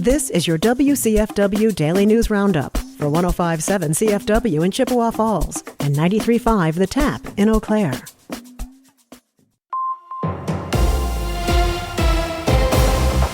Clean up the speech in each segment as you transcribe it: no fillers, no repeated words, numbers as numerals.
This is your WCFW Daily News Roundup for 105.7 CFW in Chippewa Falls and 93.5 The Tap in Eau Claire.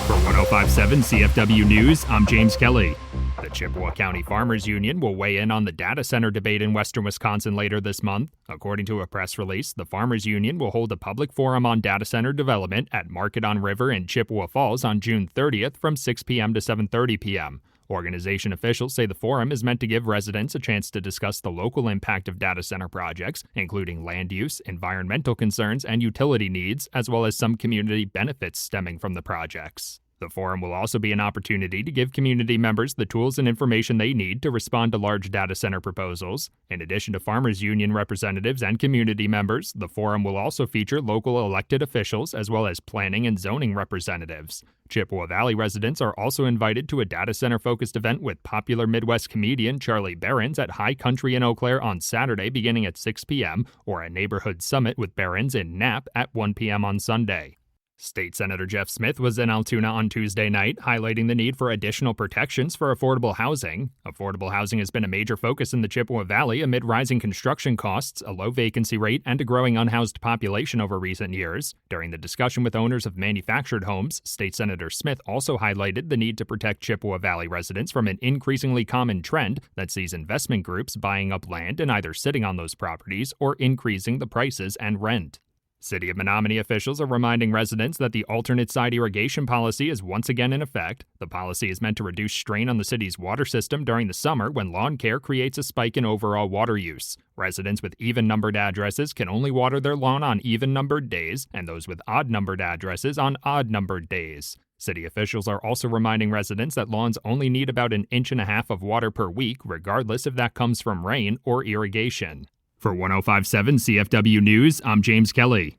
For 105.7 CFW News, I'm James Kelly. The Chippewa County Farmers Union will weigh in on the data center debate in western Wisconsin later this month. According to a press release, the Farmers Union will hold a public forum on data center development at Market on River in Chippewa Falls on June 30th from 6 p.m. to 7:30 p.m. Organization officials say the forum is meant to give residents a chance to discuss the local impact of data center projects, including land use, environmental concerns, and utility needs, as well as some community benefits stemming from the projects. The forum will also be an opportunity to give community members the tools and information they need to respond to large data center proposals. In addition to Farmers Union representatives and community members, the forum will also feature local elected officials as well as planning and zoning representatives. Chippewa Valley residents are also invited to a data center-focused event with popular Midwest comedian Charlie Behrens at High Country in Eau Claire on Saturday beginning at 6 p.m. or a neighborhood summit with Behrens in Knapp at 1 p.m. on Sunday. State Senator Jeff Smith was in Altoona on Tuesday night, highlighting the need for additional protections for affordable housing. Affordable housing has been a major focus in the Chippewa Valley amid rising construction costs, a low vacancy rate, and a growing unhoused population over recent years. During the discussion with owners of manufactured homes, State Senator Smith also highlighted the need to protect Chippewa Valley residents from an increasingly common trend that sees investment groups buying up land and either sitting on those properties or increasing the prices and rent. City of Menominee officials are reminding residents that the alternate side irrigation policy is once again in effect. The policy is meant to reduce strain on the city's water system during the summer when lawn care creates a spike in overall water use. Residents with even-numbered addresses can only water their lawn on even-numbered days, and those with odd-numbered addresses on odd-numbered days. City officials are also reminding residents that lawns only need about 1.5 inches of water per week, regardless if that comes from rain or irrigation. For 105.7 CFW News, I'm James Kelly.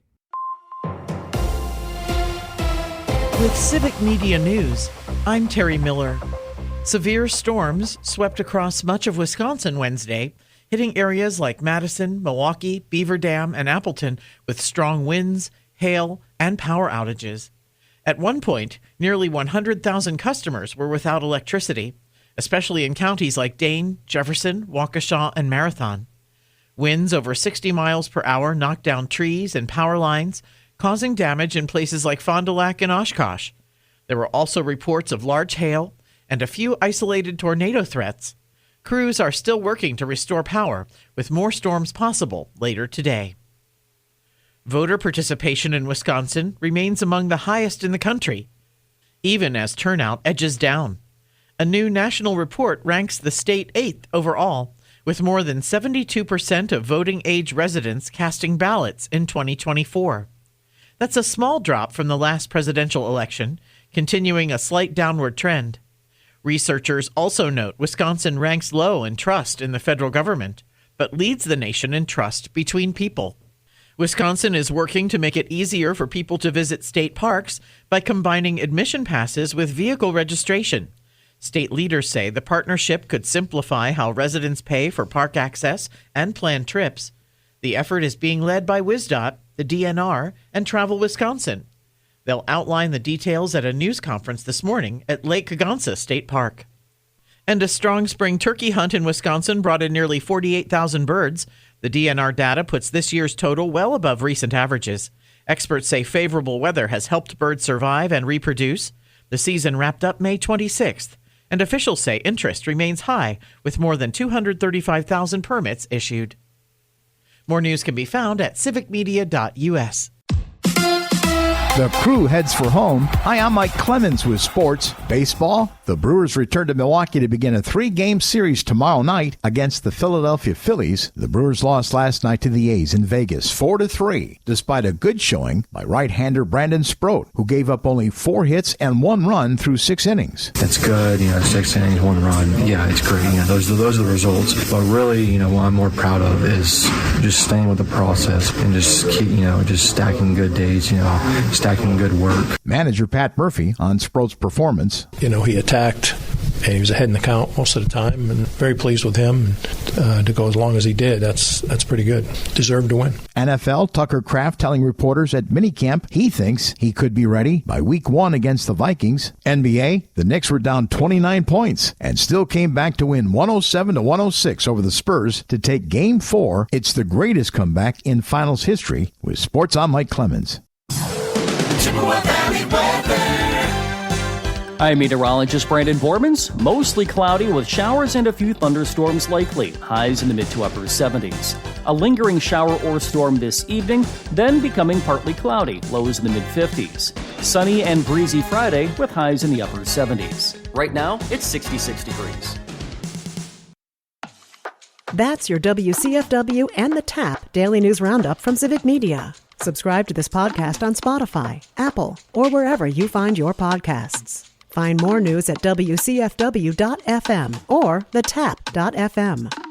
With Civic Media News, I'm Terry Miller. Severe storms swept across much of Wisconsin Wednesday, hitting areas like Madison, Milwaukee, Beaver Dam, and Appleton with strong winds, hail, and power outages. At one point, nearly 100,000 customers were without electricity, especially in counties like Dane, Jefferson, Waukesha, and Marathon. Winds over 60 miles per hour knocked down trees and power lines, causing damage in places like Fond du Lac and Oshkosh. There were also reports of large hail and a few isolated tornado threats. Crews are still working to restore power, with more storms possible later today. Voter participation in Wisconsin remains among the highest in the country, even as turnout edges down. A new national report ranks the state 8th overall, with more than 72% of voting-age residents casting ballots in 2024. That's a small drop from the last presidential election, continuing a slight downward trend. Researchers also note Wisconsin ranks low in trust in the federal government, but leads the nation in trust between people. Wisconsin is working to make it easier for people to visit state parks by combining admission passes with vehicle registration. State leaders say the partnership could simplify how residents pay for park access and plan trips. The effort is being led by WisDOT, the DNR, and Travel Wisconsin. They'll outline the details at a news conference this morning at Lake Kagansa State Park. And a strong spring turkey hunt in Wisconsin brought in nearly 48,000 birds. The DNR data puts this year's total well above recent averages. Experts say favorable weather has helped birds survive and reproduce. The season wrapped up May 26th. And officials say interest remains high, with more than 235,000 permits issued. More news can be found at civicmedia.us. The Crew heads for home. Hi, I'm Mike Clemens with sports. Baseball, the Brewers return to Milwaukee to begin a 3-game series tomorrow night against the Philadelphia Phillies. The Brewers lost last night to the A's in Vegas 4-3, despite a good showing by right-hander Brandon Sproat, who gave up only 4 hits and 1 run through 6 innings. That's good, 6 innings, 1 run. Yeah, it's great. Those are the results. But really, what I'm more proud of is just staying with the process and just keep, just stacking good days, stacking good work. Manager Pat Murphy on Sproat's performance. He attacked and he was ahead in the count most of the time, and very pleased with him. To go as long as he did, that's pretty good. Deserved to win. NFL, Tucker Kraft telling reporters at minicamp he thinks he could be ready by week 1 against the Vikings. NBA, the Knicks were down 29 points and still came back to win 107-106 over the Spurs to take Game 4. It's the greatest comeback in finals history. With Sports, I'm Mike Clemens. I'm meteorologist Brandon Bormans. Mostly cloudy with showers and a few thunderstorms likely. Highs in the mid to upper 70s. A lingering shower or storm this evening, then becoming partly cloudy. Lows in the mid 50s. Sunny and breezy Friday with highs in the upper 70s. Right now, it's 66 degrees. That's your WCFW and the TAP Daily News Roundup from Civic Media. Subscribe to this podcast on Spotify, Apple, or wherever you find your podcasts. Find more news at WCFW.FM or thetap.fm.